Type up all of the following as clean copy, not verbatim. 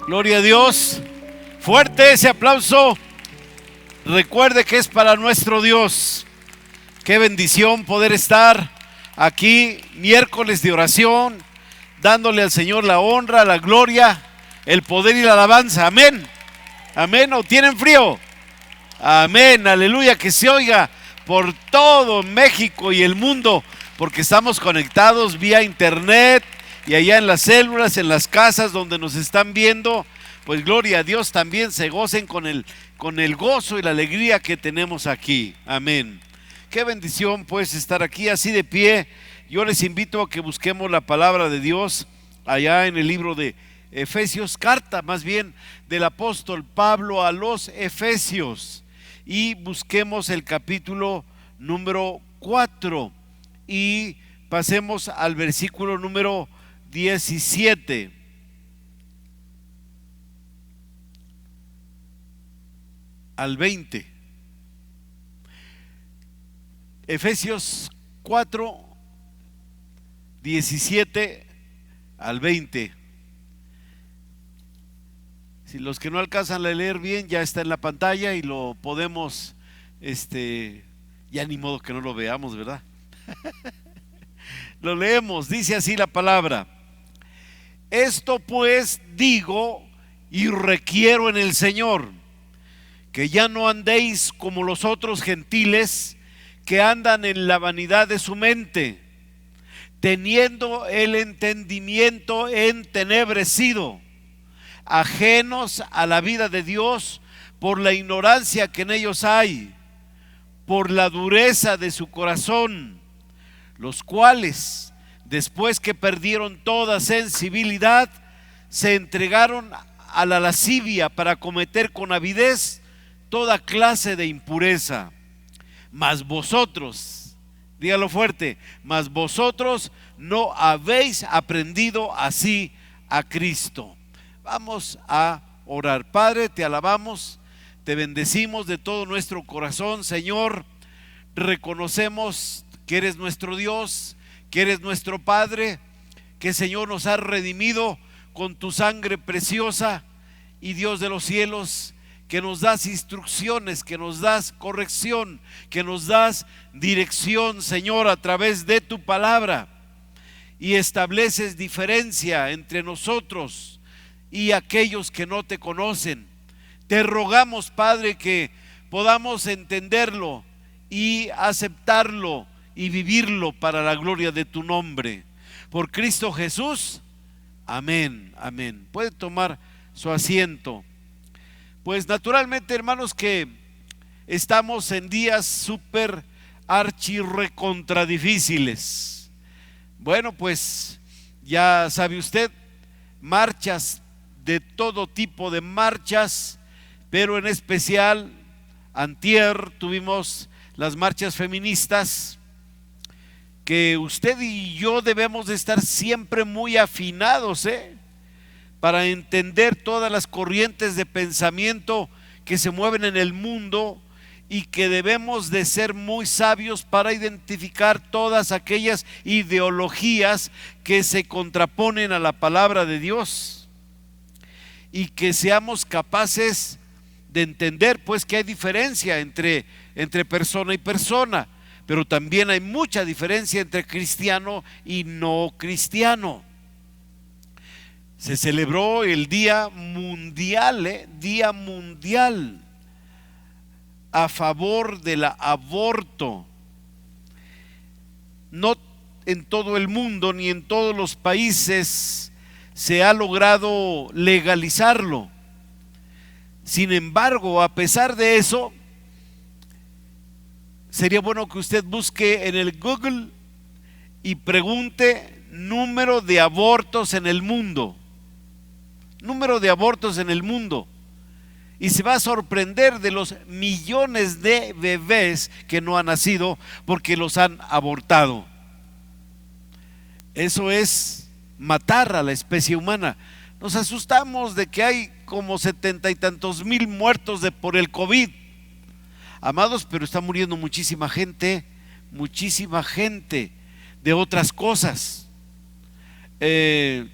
Gloria a Dios. Fuerte ese aplauso. Recuerde que es para nuestro Dios. Qué bendición poder estar aquí miércoles de oración, dándole al Señor la honra, la gloria, el poder y la alabanza. Amén. Amén. ¿O tienen frío? Amén. Aleluya. Que se oiga por todo México y el mundo, porque estamos conectados vía internet y allá en las células, en las casas donde nos están viendo. Pues gloria a Dios, también se gocen con el gozo y la alegría que tenemos aquí. Amén. Qué bendición pues estar aquí así de pie. Yo les invito a que busquemos la palabra de Dios allá en el libro de Efesios, carta más bien del apóstol Pablo a los Efesios, y busquemos el capítulo número 4 y pasemos al versículo número 17. Al 20. Efesios 4, 17 al 20. Si los que no alcanzan a leer bien, ya está en la pantalla y lo podemos, ya ni modo que no lo veamos, ¿verdad? Lo leemos, dice así la palabra: esto pues digo y requiero en el Señor, que ya no andéis como los otros gentiles que andan en la vanidad de su mente, teniendo el entendimiento entenebrecido, ajenos a la vida de Dios por la ignorancia que en ellos hay, por la dureza de su corazón, los cuales, después que perdieron toda sensibilidad, se entregaron a la lascivia para cometer con avidez toda clase de impureza. Mas vosotros, dígalo fuerte, mas vosotros no habéis aprendido así a Cristo. Vamos a orar. Padre, te alabamos, te bendecimos de todo nuestro corazón, Señor. Reconocemos que eres nuestro Dios, que eres nuestro Padre, que Señor nos has redimido con tu sangre preciosa, y Dios de los cielos, que nos das instrucciones, que nos das corrección, que nos das dirección, Señor, a través de tu palabra, y estableces diferencia entre nosotros y aquellos que no te conocen. Te rogamos, Padre, que podamos entenderlo y aceptarlo y vivirlo para la gloria de tu nombre. Por Cristo Jesús, amén, amén. Puede tomar su asiento. Pues naturalmente, hermanos, que estamos en días súper archi recontra difíciles. Bueno, pues ya sabe usted, marchas, de todo tipo de marchas, pero en especial antier tuvimos las marchas feministas, que usted y yo debemos de estar siempre muy afinados, para entender todas las corrientes de pensamiento que se mueven en el mundo, y que debemos de ser muy sabios para identificar todas aquellas ideologías que se contraponen a la palabra de Dios, y que seamos capaces de entender pues que hay diferencia entre persona y persona, pero también hay mucha diferencia entre cristiano y no cristiano. Se celebró el Día Mundial, Día Mundial a favor del aborto. No en todo el mundo ni en todos los países se ha logrado legalizarlo. Sin embargo, a pesar de eso, sería bueno que usted busque en el Google y pregunte número de abortos en el mundo. Número de abortos en el mundo, y se va a sorprender de los millones de bebés que no han nacido porque los han abortado. Eso es matar a la especie humana. Nos asustamos de que hay como 70 y tantos mil muertos por el COVID, amados, pero está muriendo muchísima gente de otras cosas.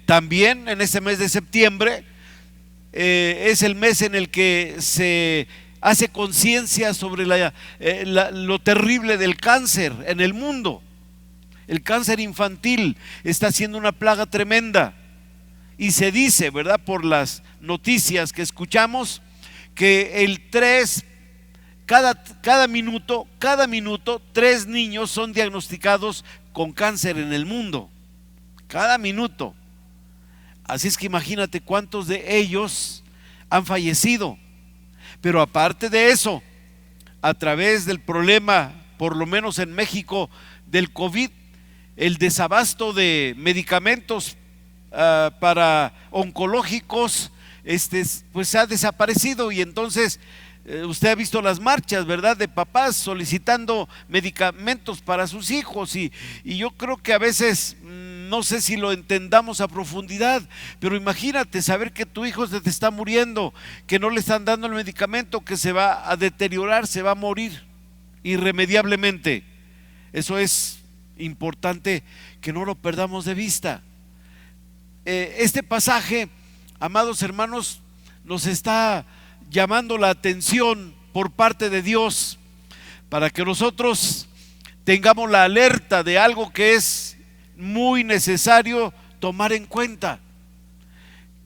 También en este mes de septiembre es el mes en el que se hace conciencia sobre lo terrible del cáncer en el mundo. El cáncer infantil está siendo una plaga tremenda. Y se dice, ¿verdad?, por las noticias que escuchamos, que cada minuto 3 niños son diagnosticados con cáncer en el mundo. Cada minuto. Así es que imagínate cuántos de ellos han fallecido. Pero aparte de eso, a través del problema, por lo menos en México, del COVID, el desabasto de medicamentos para oncológicos, pues ha desaparecido. Y entonces usted ha visto las marchas, ¿verdad?, de papás solicitando medicamentos para sus hijos, y yo creo que a veces no sé si lo entendamos a profundidad, pero imagínate saber que tu hijo se te está muriendo, que no le están dando el medicamento, que se va a deteriorar, se va a morir irremediablemente. Eso es importante que no lo perdamos de vista. Este pasaje, amados hermanos, nos está llamando la atención por parte de Dios para que nosotros tengamos la alerta de algo que es muy necesario tomar en cuenta,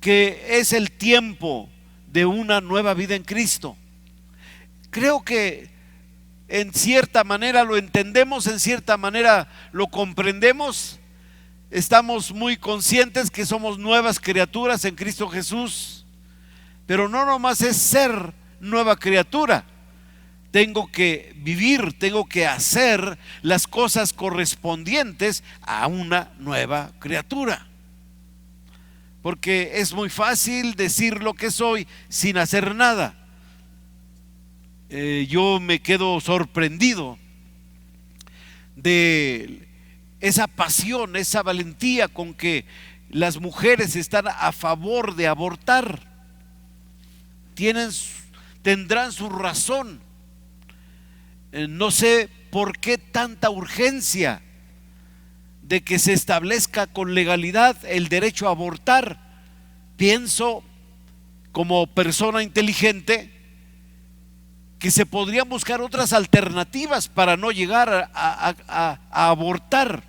que es el tiempo de una nueva vida en Cristo. Creo que en cierta manera lo entendemos, en cierta manera lo comprendemos. Estamos muy conscientes que somos nuevas criaturas en Cristo Jesús, pero no nomás es ser nueva criatura. Tengo que vivir, tengo que hacer las cosas correspondientes a una nueva criatura. Porque es muy fácil decir lo que soy sin hacer nada. Yo me quedo sorprendido de esa pasión, esa valentía con que las mujeres están a favor de abortar. Tendrán su razón. No sé por qué tanta urgencia de que se establezca con legalidad el derecho a abortar. Pienso, como persona inteligente, que se podrían buscar otras alternativas para no llegar a abortar.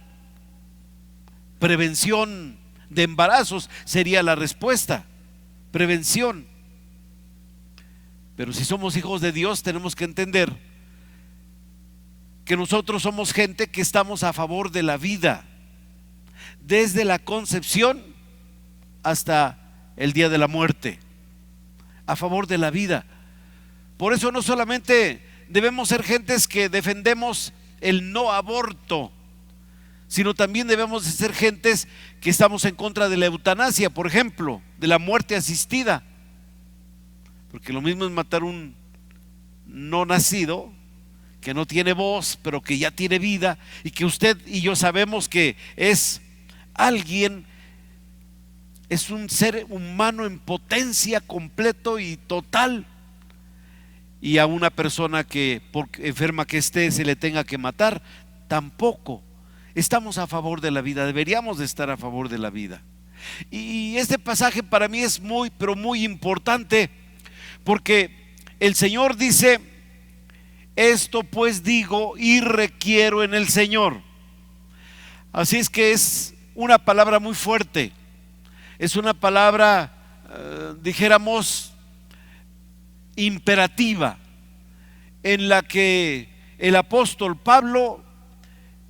Prevención de embarazos sería la respuesta. Prevención. Pero si somos hijos de Dios, tenemos que entender que nosotros somos gente que estamos a favor de la vida, desde la concepción hasta el día de la muerte, a favor de la vida. Por eso no solamente debemos ser gentes que defendemos el no aborto, sino también debemos de ser gentes que estamos en contra de la eutanasia, por ejemplo, de la muerte asistida. Porque lo mismo es matar un no nacido que no tiene voz, pero que ya tiene vida, y que usted y yo sabemos que es alguien, es un ser humano en potencia completo y total, y a una persona que por enferma que esté se le tenga que matar, tampoco. Estamos a favor de la vida, deberíamos de estar a favor de la vida. Y este pasaje para mí es muy, pero muy importante, porque el Señor dice: esto pues digo y requiero en el Señor. Así es que es una palabra muy fuerte, es una palabra, dijéramos, imperativa, en la que el apóstol Pablo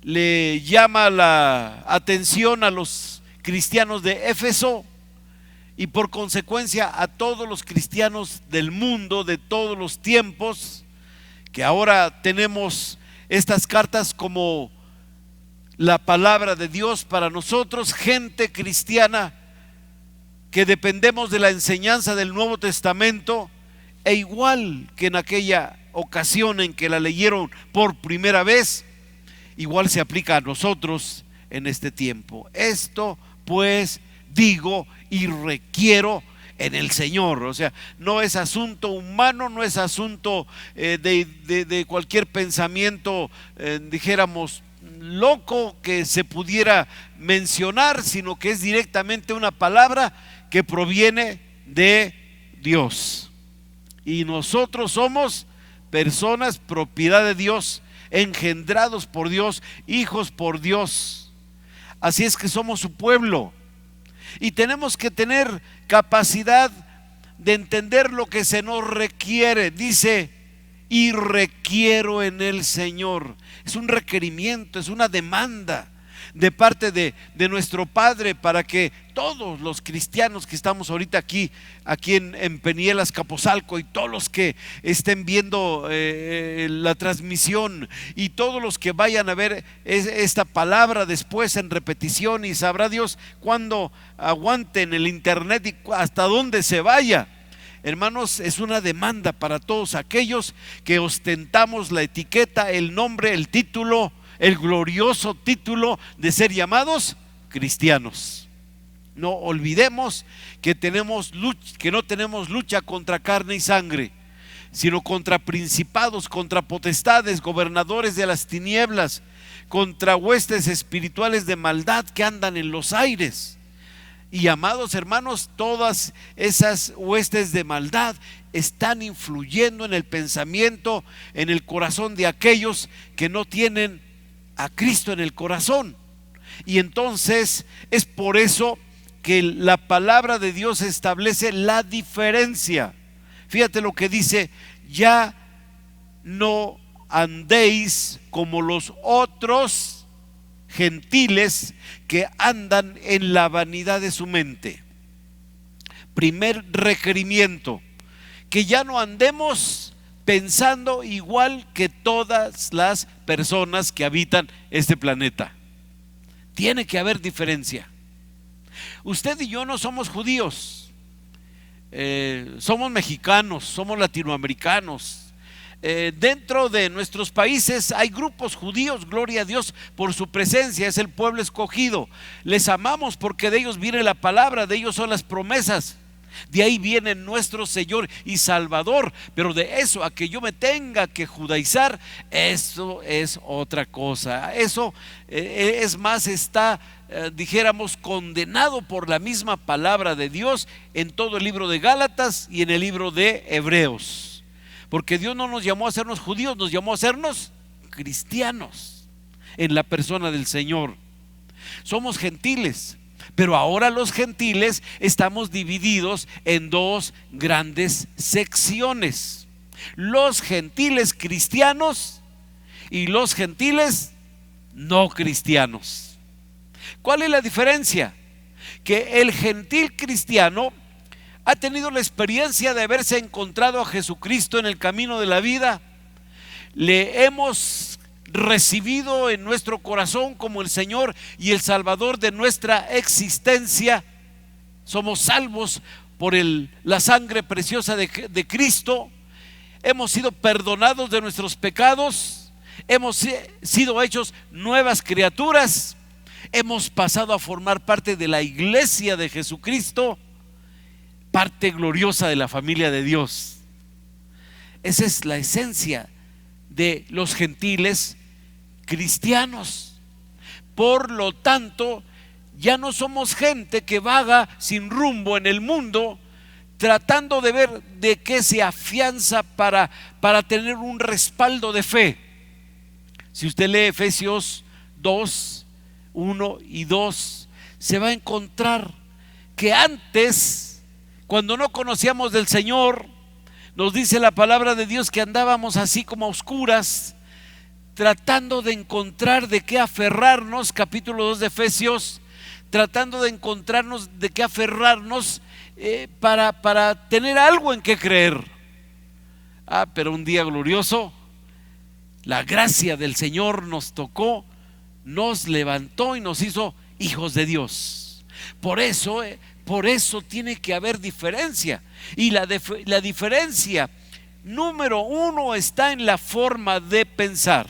le llama la atención a los cristianos de Éfeso y por consecuencia a todos los cristianos del mundo de todos los tiempos, que ahora tenemos estas cartas como la palabra de Dios para nosotros, gente cristiana que dependemos de la enseñanza del Nuevo Testamento, e igual que en aquella ocasión en que la leyeron por primera vez, igual se aplica a nosotros en este tiempo. Esto pues digo y requiero en el Señor. O sea, no es asunto humano, no es asunto de cualquier pensamiento, dijéramos, loco que se pudiera mencionar, sino que es directamente una palabra que proviene de Dios. Y nosotros somos personas propiedad de Dios, engendrados por Dios, hijos por Dios. Así es que somos su pueblo. Y tenemos que tener capacidad de entender lo que se nos requiere. Dice, y requiero en el Señor. Es un requerimiento, es una demanda de parte de nuestro Padre para que todos los cristianos que estamos ahorita aquí en Penielas, Capozalco, y todos los que estén viendo la transmisión, y todos los que vayan a ver esta palabra después en repetición, y sabrá Dios cuándo aguanten el internet y hasta dónde se vaya. Hermanos, es una demanda para todos aquellos que ostentamos la etiqueta, el nombre, el título, el glorioso título de ser llamados cristianos. No olvidemos que no tenemos lucha contra carne y sangre, sino contra principados, contra potestades, gobernadores de las tinieblas, contra huestes espirituales de maldad que andan en los aires. Y amados hermanos, todas esas huestes de maldad están influyendo en el pensamiento, en el corazón de aquellos que no tienen a Cristo en el corazón. Y entonces es por eso que la palabra de Dios establece la diferencia. Fíjate lo que dice: ya no andéis como los otros gentiles que andan en la vanidad de su mente. Primer requerimiento, que ya no andemos pensando igual que todas las personas que habitan este planeta. Tiene que haber diferencia. Usted y yo no somos judíos, somos mexicanos, somos latinoamericanos. Dentro de nuestros países hay grupos judíos, gloria a Dios por su presencia, es el pueblo escogido. Les amamos porque de ellos viene la palabra, de ellos son las promesas. De ahí viene nuestro Señor y Salvador. Pero de eso a que yo me tenga que judaizar, eso es otra cosa. Eso es más, está dijéramos condenado por la misma palabra de Dios en todo el libro de Gálatas y en el libro de Hebreos. Porque Dios no nos llamó a hacernos judíos, nos llamó a hacernos cristianos en la persona del Señor. Somos gentiles, pero ahora los gentiles estamos divididos en dos grandes secciones: los gentiles cristianos y los gentiles no cristianos. ¿Cuál es la diferencia? Que el gentil cristiano ha tenido la experiencia de haberse encontrado a Jesucristo en el camino de la vida. Le hemos recibido en nuestro corazón como el Señor y el Salvador de nuestra existencia. Somos salvos por la sangre preciosa de Cristo. Hemos sido perdonados de nuestros pecados. Hemos sido hechos nuevas criaturas. Hemos pasado a formar parte de la iglesia de Jesucristo, parte gloriosa de la familia de Dios. Esa es la esencia de los gentiles cristianos. Por lo tanto, ya no somos gente que vaga sin rumbo en el mundo, tratando de ver de qué se afianza para tener un respaldo de fe. Si usted lee Efesios 2, 1 y 2, se va a encontrar que antes, cuando no conocíamos del Señor, nos dice la palabra de Dios que andábamos así como a oscuras, tratando de encontrar de qué aferrarnos. Capítulo 2 de Efesios, tratando de encontrarnos de qué aferrarnos para tener algo en qué creer. Pero un día glorioso, la gracia del Señor nos tocó, nos levantó y nos hizo hijos de Dios. Por eso tiene que haber diferencia. Y la diferencia número uno está en la forma de pensar.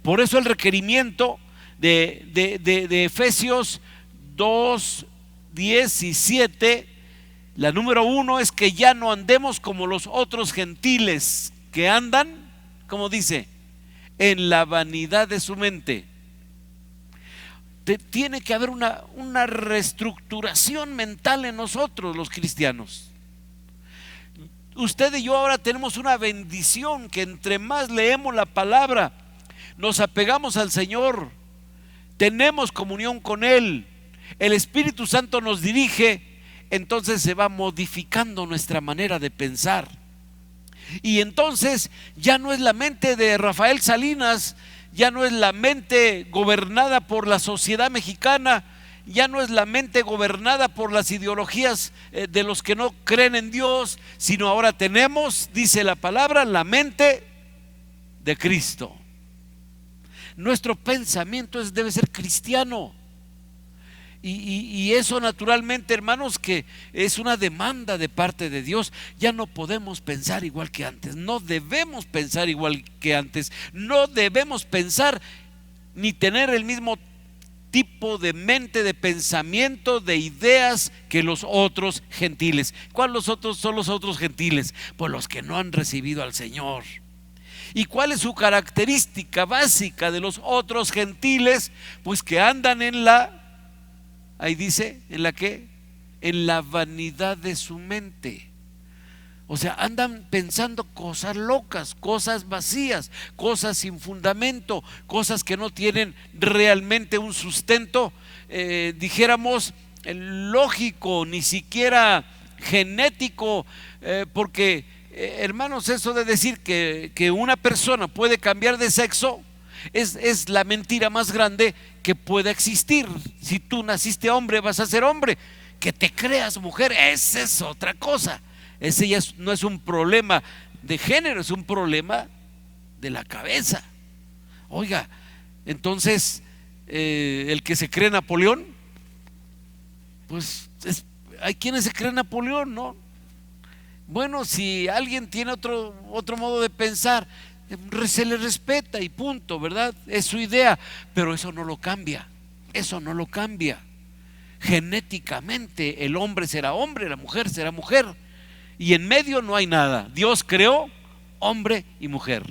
Por eso el requerimiento de Efesios 2, 17, la número uno es que ya no andemos como los otros gentiles que andan, como dice, en la vanidad de su mente. Tiene que haber una reestructuración mental en nosotros los cristianos. Usted y yo ahora tenemos una bendición, que entre más leemos la palabra, nos apegamos al Señor, tenemos comunión con Él, el Espíritu Santo nos dirige, entonces se va modificando nuestra manera de pensar. Y entonces ya no es la mente de Rafael Salinas, ya no es la mente gobernada por la sociedad mexicana, ya no es la mente gobernada por las ideologías de los que no creen en Dios, sino ahora tenemos, dice la palabra, la mente de Cristo. Nuestro pensamiento debe ser cristiano. Y eso naturalmente, hermanos, que es una demanda de parte de Dios. Ya no podemos pensar igual que antes, no debemos pensar igual que antes, no debemos pensar ni tener el mismo tipo de mente, de pensamiento, de ideas que los otros gentiles. ¿Cuáles son los otros gentiles? Pues los que no han recibido al Señor. ¿Y cuál es su característica básica de los otros gentiles? Pues que andan en la, ahí dice, ¿en la qué? En la vanidad de su mente. O sea, andan pensando cosas locas, cosas vacías, cosas sin fundamento, cosas que no tienen realmente un sustento, dijéramos, lógico, ni siquiera genético, porque, hermanos, eso de decir que una persona puede cambiar de sexo es la mentira más grande que pueda existir. Si tú naciste hombre, vas a ser hombre. Que te creas mujer, esa es otra cosa. Ese ya no es un problema de género, es un problema de la cabeza. Oiga, entonces el que se cree Napoleón, pues hay quienes se creen Napoleón, ¿no? Bueno, si alguien tiene otro modo de pensar, se le respeta y punto, ¿verdad? Es su idea, pero eso no lo cambia, eso no lo cambia. Genéticamente el hombre será hombre, la mujer será mujer, y en medio no hay nada. Dios creó hombre y mujer.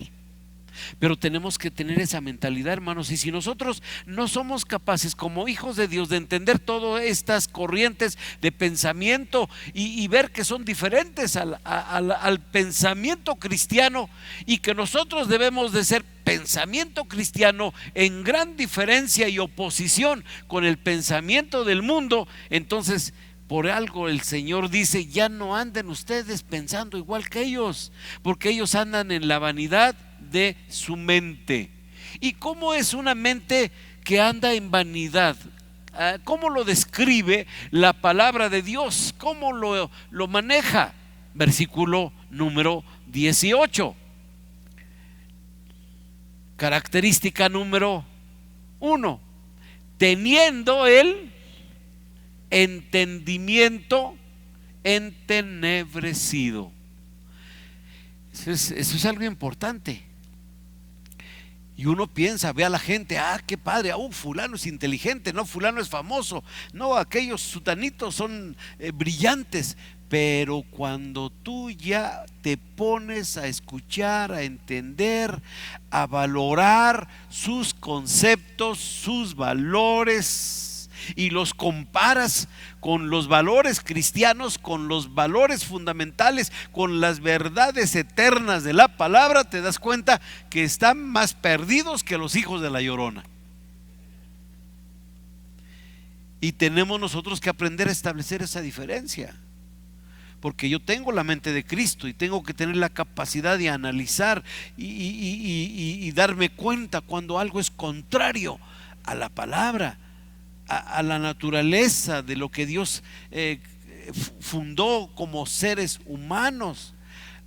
Pero tenemos que tener esa mentalidad, hermanos, y si nosotros no somos capaces como hijos de Dios de entender todas estas corrientes de pensamiento y ver que son diferentes al pensamiento cristiano, y que nosotros debemos de ser pensamiento cristiano en gran diferencia y oposición con el pensamiento del mundo, entonces por algo el Señor dice: ya no anden ustedes pensando igual que ellos, porque ellos andan en la vanidad de su mente. ¿Y cómo es una mente que anda en vanidad? ¿Cómo lo describe la palabra de Dios? ¿Cómo lo maneja? Versículo número 18. Característica número 1: teniendo el entendimiento entenebrecido. Eso es algo importante. Y uno piensa, ve a la gente, qué padre, fulano es inteligente, no, fulano es famoso, no, aquellos sutanitos son brillantes. Pero cuando tú ya te pones a escuchar, a entender, a valorar sus conceptos, sus valores, y los comparas con los valores cristianos, con los valores fundamentales, con las verdades eternas de la palabra, te das cuenta que están más perdidos que los hijos de la Llorona. Y tenemos nosotros que aprender a establecer esa diferencia, porque yo tengo la mente de Cristo y tengo que tener la capacidad de analizar y darme cuenta cuando algo es contrario a la palabra, a la naturaleza de lo que Dios fundó como seres humanos,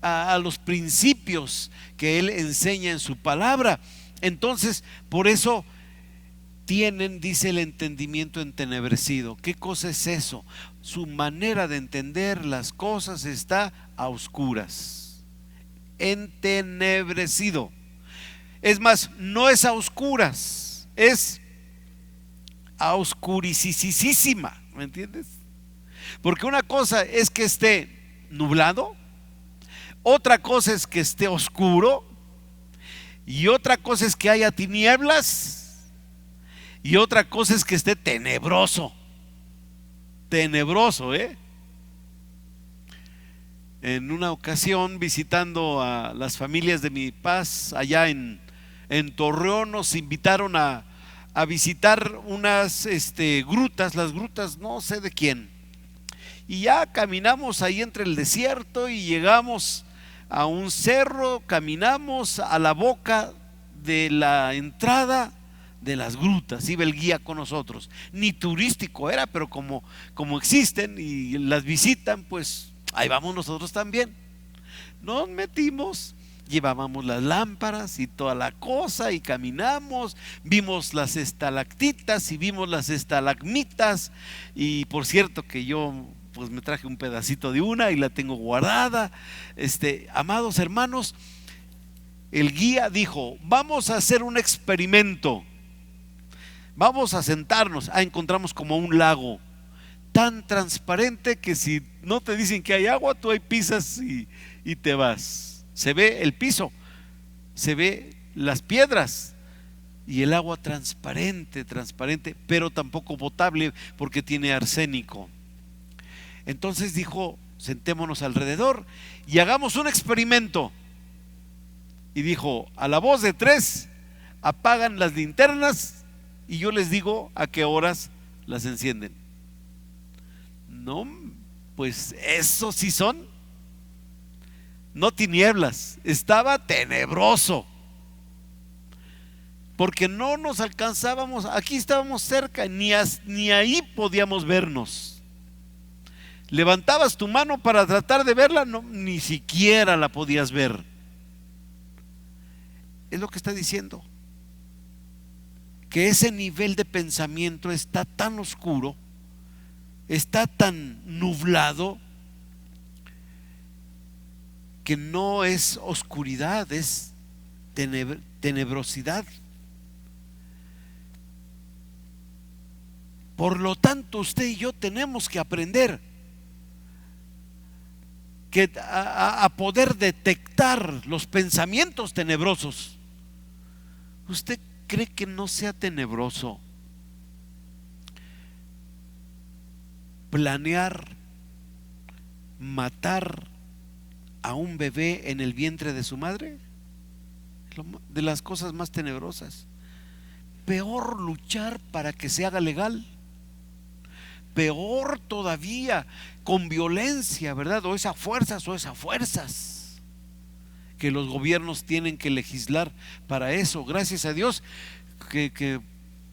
a los principios que Él enseña en su palabra. Entonces, por eso tienen, dice, el entendimiento entenebrecido. ¿Qué cosa es eso? Su manera de entender las cosas está a oscuras, entenebrecido. Es más, no es a oscuras, es a oscuricísima, ¿me entiendes? Porque una cosa es que esté nublado, otra cosa es que esté oscuro, y otra cosa es que haya tinieblas, y otra cosa es que esté tenebroso. Tenebroso, En una ocasión, visitando a las familias de mi paz allá en Torreón, nos invitaron a visitar unas grutas, las grutas no sé de quién. Y ya caminamos ahí entre el desierto y llegamos a un cerro, caminamos a la boca de la entrada de las grutas. Iba el guía con nosotros, ni turístico era, pero como existen y las visitan, pues ahí vamos nosotros también. Nos metimos, llevábamos las lámparas y toda la cosa y caminamos, vimos las estalactitas y vimos las estalagmitas. Y por cierto que yo pues me traje un pedacito de una y la tengo guardada. Amados hermanos, el guía dijo: vamos a hacer un experimento, vamos a sentarnos. Encontramos como un lago tan transparente que si no te dicen que hay agua, tú ahí pisas y te vas. Se ve el piso, se ve las piedras y el agua transparente, pero tampoco potable porque tiene arsénico. Entonces dijo: sentémonos alrededor y hagamos un experimento. Y dijo: a la voz de 3 apagan las linternas y yo les digo a qué horas las encienden. No, pues eso sí son, no tinieblas, estaba tenebroso, porque no nos alcanzábamos, aquí estábamos cerca, ni ahí podíamos vernos. Levantabas tu mano para tratar de verla, no, ni siquiera la podías ver. Es lo que está diciendo, que ese nivel de pensamiento está tan oscuro, está tan nublado, que no es oscuridad, es tenebrosidad. Por lo tanto, usted y yo tenemos que aprender a poder detectar los pensamientos tenebrosos. ¿Usted cree que no sea tenebroso planear matar a un bebé en el vientre de su madre? De las cosas más tenebrosas. Peor luchar para que se haga legal. Peor todavía con violencia, ¿verdad? O esas fuerzas que los gobiernos tienen que legislar para eso. Gracias a Dios que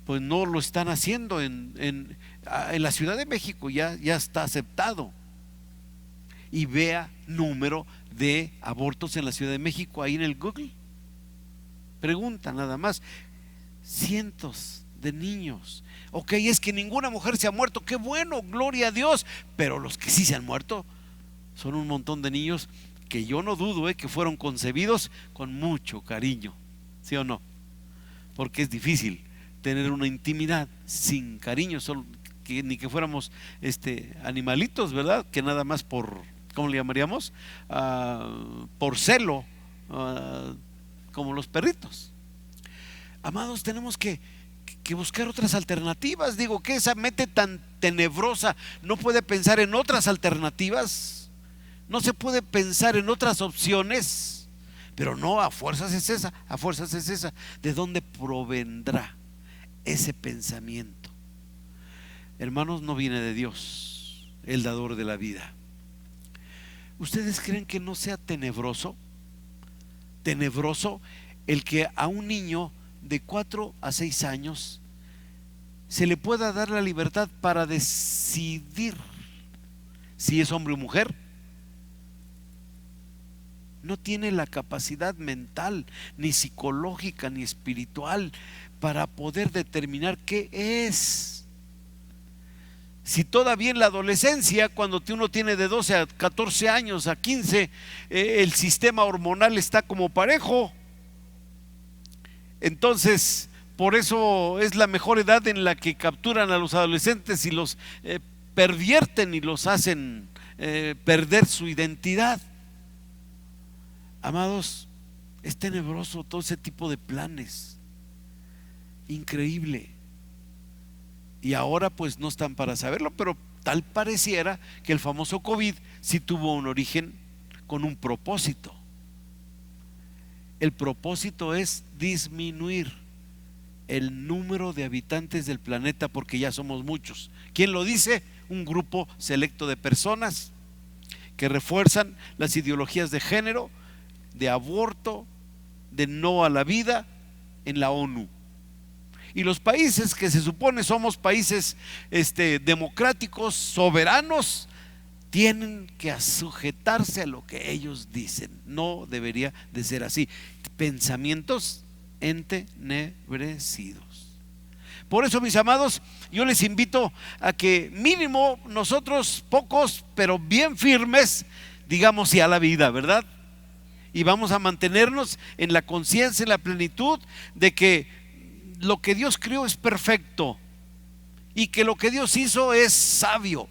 pues no lo están haciendo en la Ciudad de México, ya está aceptado. Y vea número de abortos en la Ciudad de México ahí en el Google. Pregunta nada más, cientos de niños. Ok, es que ninguna mujer se ha muerto, qué bueno, gloria a Dios, pero los que sí se han muerto son un montón de niños que yo no dudo que fueron concebidos con mucho cariño, ¿sí o no? Porque es difícil tener una intimidad sin cariño, solo ni que fuéramos animalitos, ¿verdad? Que nada más por, ¿cómo le llamaríamos? Por celo, como los perritos. Amados, tenemos que buscar otras alternativas. Digo, que esa mente tan tenebrosa no puede pensar en otras alternativas, no se puede pensar en otras opciones, pero no, a fuerzas es esa, a fuerzas es esa. ¿De dónde provendrá ese pensamiento? Hermanos, no viene de Dios, el dador de la vida. ¿Ustedes creen que no sea tenebroso el que a un niño de 4 a 6 años se le pueda dar la libertad para decidir si es hombre o mujer? No tiene la capacidad mental, ni psicológica, ni espiritual para poder determinar qué es. Si todavía en la adolescencia, cuando uno tiene de 12 a 14 años, a 15, el sistema hormonal está como parejo. Entonces, por eso es la mejor edad en la que capturan a los adolescentes y los pervierten y los hacen perder su identidad. Amados, es tenebroso todo ese tipo de planes. Increíble. Y ahora pues no están para saberlo, pero tal pareciera que el famoso COVID sí tuvo un origen con un propósito. El propósito es disminuir el número de habitantes del planeta, porque ya somos muchos. ¿Quién lo dice? Un grupo selecto de personas que refuerzan las ideologías de género, de aborto, de no a la vida en la ONU. Y los países que se supone somos países democráticos, soberanos, tienen que sujetarse a lo que ellos dicen. No debería de ser así. Pensamientos entenebrecidos. Por eso, mis amados, yo les invito a que mínimo nosotros, pocos pero bien firmes, digamos sí a la vida, ¿verdad? Y vamos a mantenernos en la conciencia, en la plenitud de que lo que Dios creó es perfecto y que lo que Dios hizo es sabio.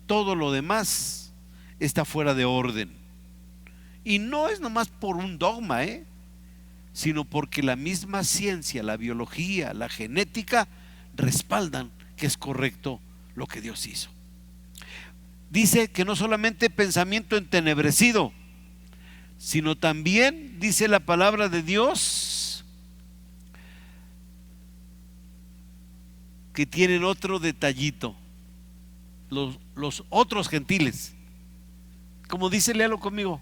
Todo lo demás está fuera de orden. Y no es nomás por un dogma, sino porque la misma ciencia, la biología, la genética respaldan que es correcto lo que Dios hizo. Dice que no solamente pensamiento entenebrecido, sino también, dice la palabra de Dios, que tienen otro detallito. Los otros gentiles, como dice, léalo conmigo,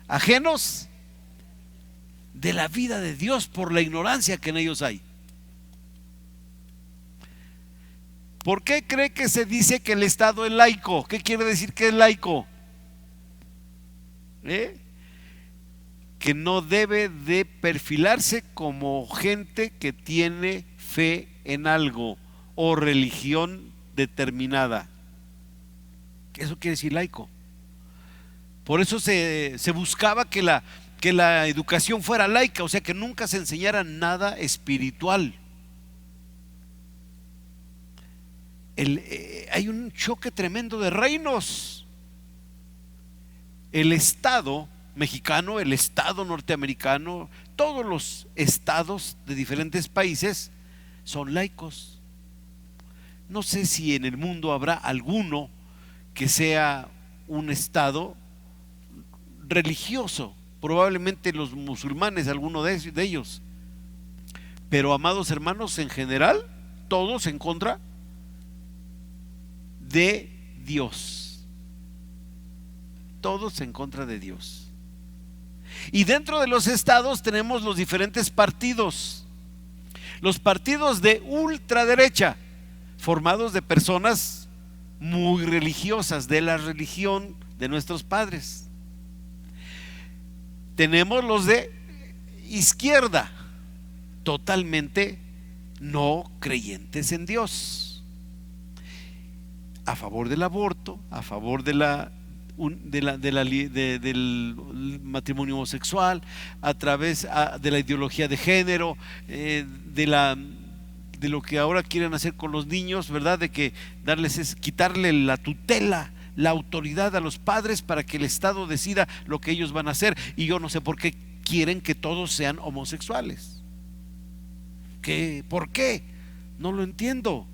ajenos de la vida de Dios por la ignorancia que en ellos hay. ¿Por qué cree que se dice que el Estado es laico? ¿Qué quiere decir que es laico? Que no debe de perfilarse como gente que tiene fe en algo o religión determinada. Eso quiere decir laico. Por eso se buscaba que la educación fuera laica, o sea, que nunca se enseñara nada espiritual. Hay un choque tremendo de reinos. El Estado mexicano, el Estado norteamericano, todos los estados de diferentes países son laicos. No sé si en el mundo habrá alguno que sea un estado religioso, probablemente los musulmanes, alguno de ellos. Pero, amados hermanos, en general, todos en contra de Dios. Todos en contra de Dios. Y dentro de los estados tenemos los diferentes partidos. Los partidos de ultraderecha, formados de personas muy religiosas, de la religión de nuestros padres. Tenemos los de izquierda, totalmente no creyentes en Dios, a favor del aborto, a favor del matrimonio homosexual, a través de la ideología de género, de lo que ahora quieren hacer con los niños, ¿verdad? De que quitarle la tutela, la autoridad a los padres para que el Estado decida lo que ellos van a hacer. Y yo no sé por qué quieren que todos sean homosexuales. ¿Por qué? No lo entiendo.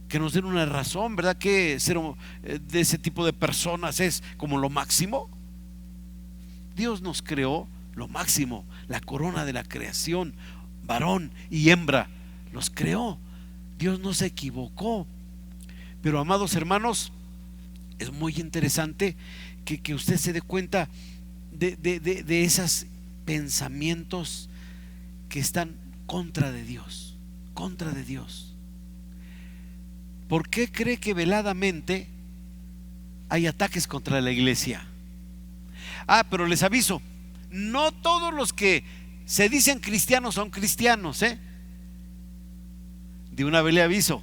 Que nos den una razón, ¿verdad? Que ser de ese tipo de personas es como lo máximo. Dios nos creó lo máximo, la corona de la creación, varón y hembra, los creó. Dios no se equivocó. Pero, amados hermanos, es muy interesante que usted se dé cuenta de esos pensamientos que están contra de Dios, contra de Dios. ¿Por qué cree que veladamente hay ataques contra la iglesia? Pero les aviso, no todos los que se dicen cristianos son cristianos, De una vez le aviso,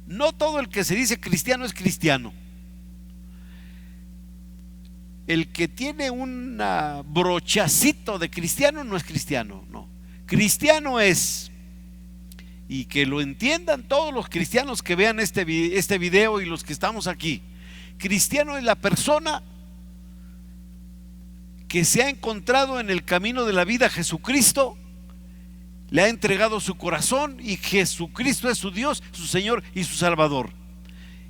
no todo el que se dice cristiano es cristiano. El que tiene un brochacito de cristiano no es cristiano, no. Cristiano es, y que lo entiendan todos los cristianos que vean este video y los que estamos aquí, cristiano es la persona que se ha encontrado en el camino de la vida Jesucristo, le ha entregado su corazón y Jesucristo es su Dios, su Señor y su Salvador.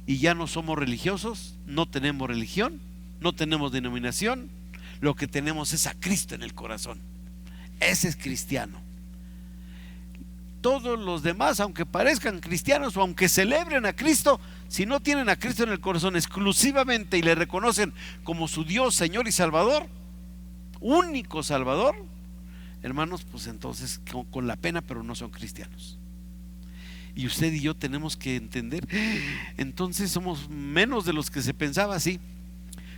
y ya no somos religiosos, no tenemos religión, no tenemos denominación, lo que tenemos es a Cristo en el corazón. Ese es cristiano. Todos los demás, aunque parezcan cristianos o aunque celebren a Cristo, si no tienen a Cristo en el corazón exclusivamente y le reconocen como su Dios, Señor y Salvador, único Salvador, hermanos, pues entonces con la pena, pero no son cristianos. Y usted y yo tenemos que entender, entonces somos menos de los que se pensaba así,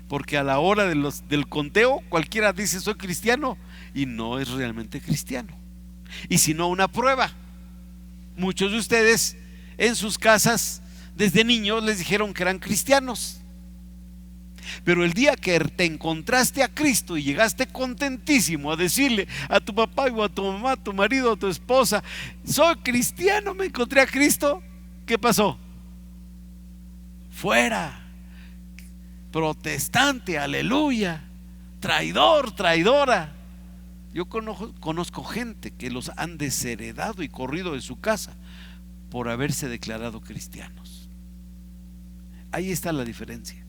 porque a la hora del conteo cualquiera dice soy cristiano y no es realmente cristiano. Y si no, una prueba: muchos de ustedes en sus casas desde niños les dijeron que eran cristianos, pero el día que te encontraste a Cristo y llegaste contentísimo a decirle a tu papá o a tu mamá, a tu marido, a tu esposa, soy cristiano, me encontré a Cristo, ¿qué pasó? Fuera, protestante, aleluya, traidor, traidora. Yo conozco gente que los han desheredado y corrido de su casa por haberse declarado cristianos. Ahí está la diferencia.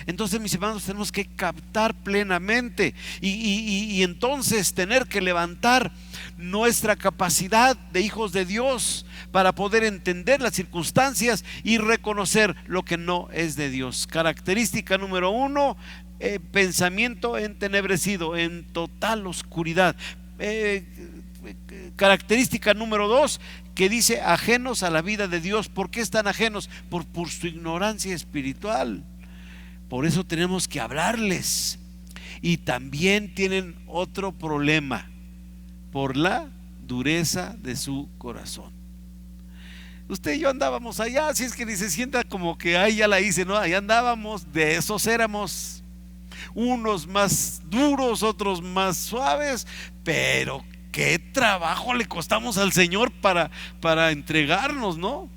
Entonces, mis hermanos, tenemos que captar plenamente y entonces tener que levantar nuestra capacidad de hijos de Dios para poder entender las circunstancias y reconocer lo que no es de Dios. Característica número 1: pensamiento entenebrecido, en total oscuridad. Característica número 2, que dice ajenos a la vida de Dios. ¿Por qué están ajenos? Por su ignorancia espiritual. Por eso tenemos que hablarles. Y también tienen otro problema: por la dureza de su corazón. Usted y yo andábamos allá, si es que ni se sienta como que ahí ya la hice, no, allá andábamos, de esos éramos, unos más duros, otros más suaves, pero qué trabajo le costamos al Señor para entregarnos, ¿no?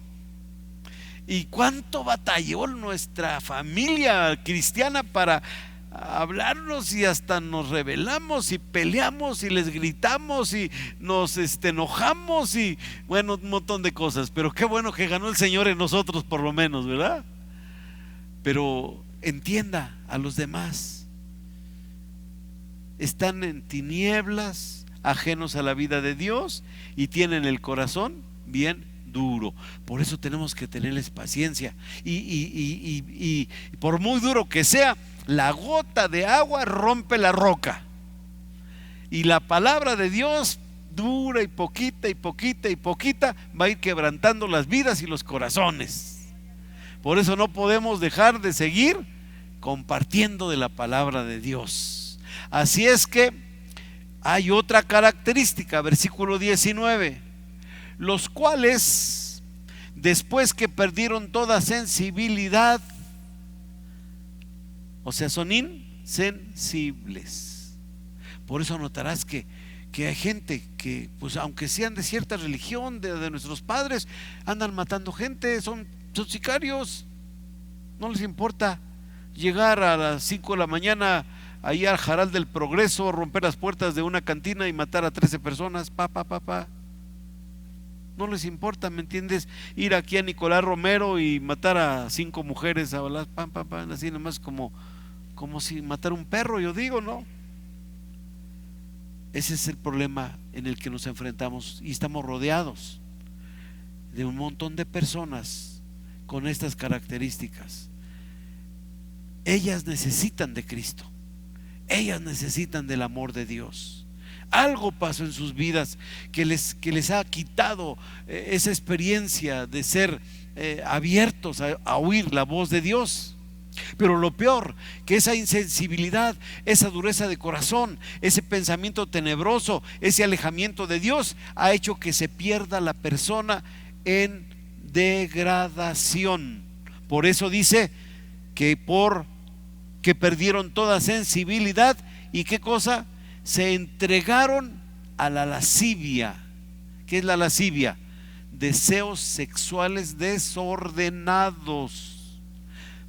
Y cuánto batalló nuestra familia cristiana para hablarnos, y hasta nos rebelamos y peleamos y les gritamos y nos enojamos y bueno, un montón de cosas. Pero qué bueno que ganó el Señor en nosotros, por lo menos, ¿verdad? Pero entienda, a los demás están en tinieblas, ajenos a la vida de Dios, y tienen el corazón bien duro. Por eso tenemos que tenerles paciencia y por muy duro que sea, la gota de agua rompe la roca, y la palabra de Dios dura y poquita y poquita y poquita va a ir quebrantando las vidas y los corazones. Por eso no podemos dejar de seguir compartiendo de la palabra de Dios. Así es que hay otra característica, versículo 19: los cuales, después que perdieron toda sensibilidad, o sea, son insensibles. Por eso notarás que hay gente que, pues aunque sean de cierta religión, de nuestros padres, andan matando gente, son sicarios. No les importa llegar a las 5 de la mañana ahí al Jaral del Progreso, romper las puertas de una cantina y matar a 13 personas. No les importa, ¿me entiendes? Ir aquí a Nicolás Romero y matar a 5 mujeres a balas, así nomás como si matara un perro, yo digo, ¿no? Ese es el problema en el que nos enfrentamos, y estamos rodeados de un montón de personas con estas características. Ellas necesitan de Cristo, ellas necesitan del amor de Dios. Algo pasó en sus vidas que les ha quitado esa experiencia de ser abiertos a oír la voz de Dios. Pero lo peor, que esa insensibilidad, esa dureza de corazón, ese pensamiento tenebroso, ese alejamiento de Dios, ha hecho que se pierda la persona en degradación. Por eso dice que perdieron toda sensibilidad, y qué cosa, se entregaron a la lascivia. ¿Qué es la lascivia? Deseos sexuales desordenados,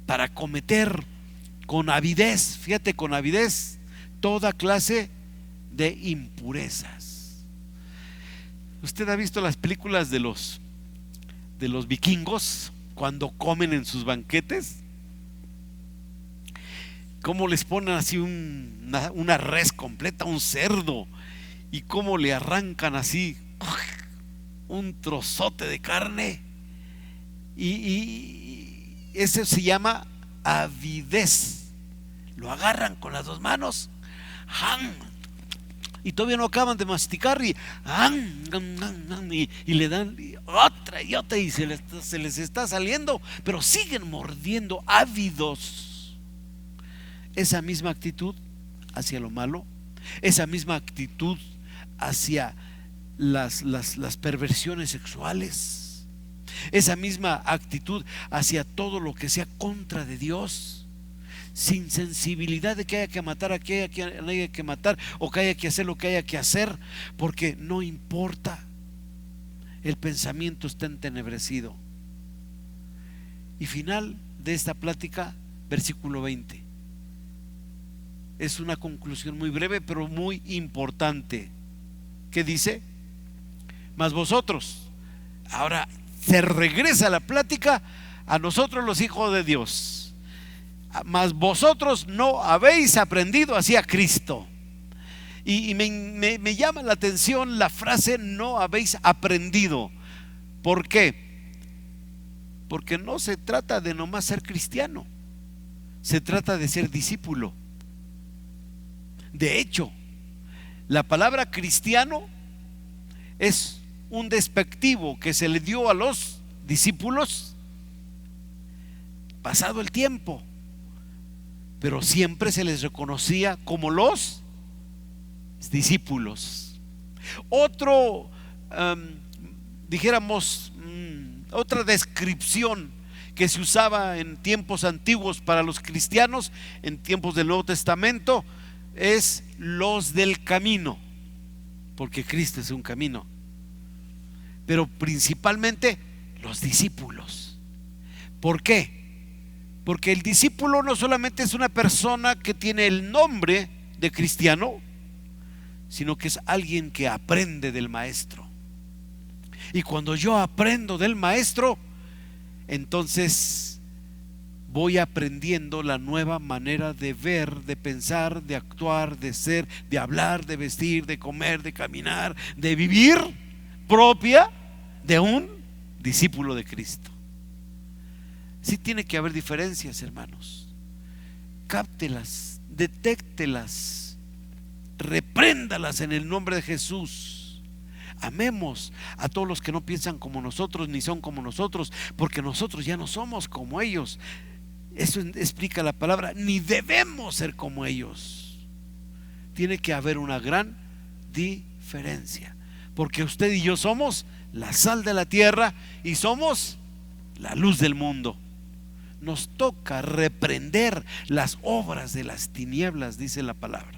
para cometer con avidez, fíjate, con avidez, toda clase de impurezas. Usted ha visto las películas de los vikingos, cuando comen en sus banquetes, cómo les ponen así una res completa, un cerdo, y cómo le arrancan así un trozote de carne, y eso se llama avidez. Lo agarran con las dos manos, y todavía no acaban de masticar, y le dan otra y otra, y se les está saliendo, pero siguen mordiendo, ávidos. Esa misma actitud hacia lo malo, esa misma actitud hacia las perversiones sexuales, esa misma actitud hacia todo lo que sea contra de Dios, sin sensibilidad de que haya que matar a que haya que matar, o que haya que hacer lo que haya que hacer, porque no importa, el pensamiento está entenebrecido. Y final de esta plática, versículo 20. Es una conclusión muy breve pero muy importante. ¿Qué dice? Mas vosotros, ahora se regresa la plática a nosotros los hijos de Dios. Mas vosotros no habéis aprendido así a Cristo. Y me llama la atención la frase no habéis aprendido. ¿Por qué? Porque no se trata de nomás ser cristiano, se trata de ser discípulo. De hecho, la palabra cristiano es un despectivo que se le dio a los discípulos pasado el tiempo, pero siempre se les reconocía como los discípulos. Otro, dijéramos, otra descripción que se usaba en tiempos antiguos para los cristianos, en tiempos del Nuevo Testamento, es los del camino, porque Cristo es un camino, pero principalmente los discípulos. ¿Por qué? Porque el discípulo no solamente es una persona que tiene el nombre de cristiano, sino que es alguien que aprende del maestro. Y cuando yo aprendo del maestro, entonces voy aprendiendo la nueva manera de ver, de pensar, de actuar, de ser, de hablar, de vestir, de comer, de caminar, de vivir, propia de un discípulo de Cristo. Sí tiene que haber diferencias, hermanos. Cáptelas, detéctelas, repréndalas en el nombre de Jesús. Amemos a todos los que no piensan como nosotros ni son como nosotros, porque nosotros ya no somos como ellos. Eso explica la palabra, ni debemos ser como ellos. Tiene que haber una gran diferencia, porque usted y yo somos la sal de la tierra y somos la luz del mundo. Nos toca reprender las obras de las tinieblas, dice la palabra.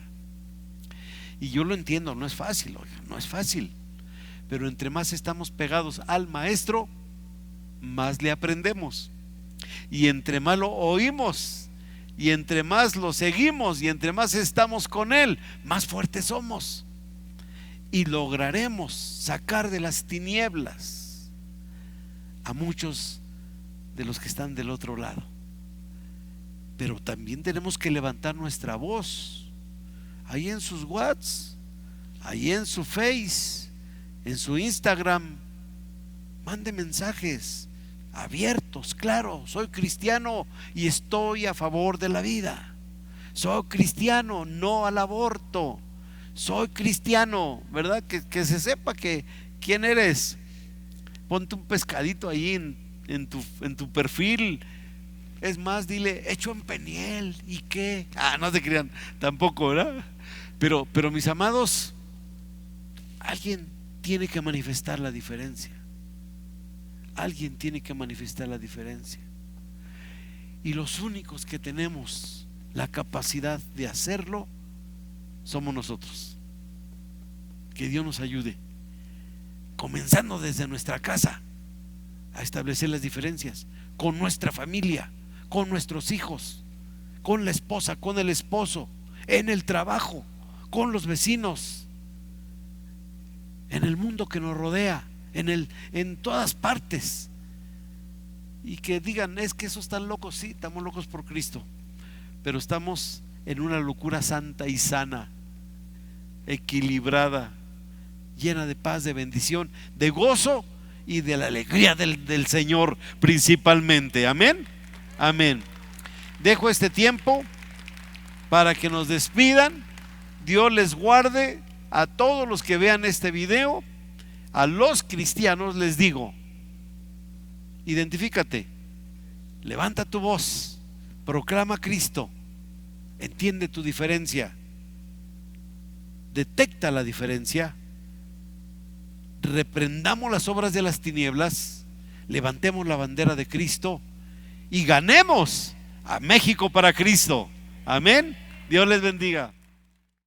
Y yo lo entiendo, no es fácil, oiga, no es fácil. Pero entre más estamos pegados al maestro, más le aprendemos. Y entre más lo oímos, y entre más lo seguimos, y entre más estamos con él, más fuertes somos. Y lograremos sacar de las tinieblas a muchos de los que están del otro lado. Pero también tenemos que levantar nuestra voz ahí en sus WhatsApp, ahí en su Face, en su Instagram. Mande mensajes abiertos, claro, soy cristiano y estoy a favor de la vida. Soy cristiano, no al aborto. Soy cristiano, ¿verdad? Que se sepa que quién eres. Ponte un pescadito ahí en tu perfil. Es más, dile, hecho en Peniel. ¿Y qué? No se crean tampoco, ¿verdad? Pero mis amados, alguien tiene que manifestar la diferencia. Alguien tiene que manifestar la diferencia. Y los únicos que tenemos la capacidad de hacerlo somos nosotros. Que Dios nos ayude, comenzando desde nuestra casa, a establecer las diferencias con nuestra familia, con nuestros hijos, con la esposa, con el esposo, en el trabajo, con los vecinos, en el mundo que nos rodea, en todas partes. y que digan, es que esos están locos. Sí, estamos locos por Cristo, pero estamos en una locura santa y sana, equilibrada, llena de paz, de bendición, de gozo y de la alegría del Señor principalmente. Amén, amén. Dejo este tiempo para que nos despidan. Dios les guarde a todos los que vean este video. A los cristianos les digo, identifícate, levanta tu voz, proclama a Cristo, entiende tu diferencia, detecta la diferencia, reprendamos las obras de las tinieblas, levantemos la bandera de Cristo y ganemos a México para Cristo. Amén. Dios les bendiga.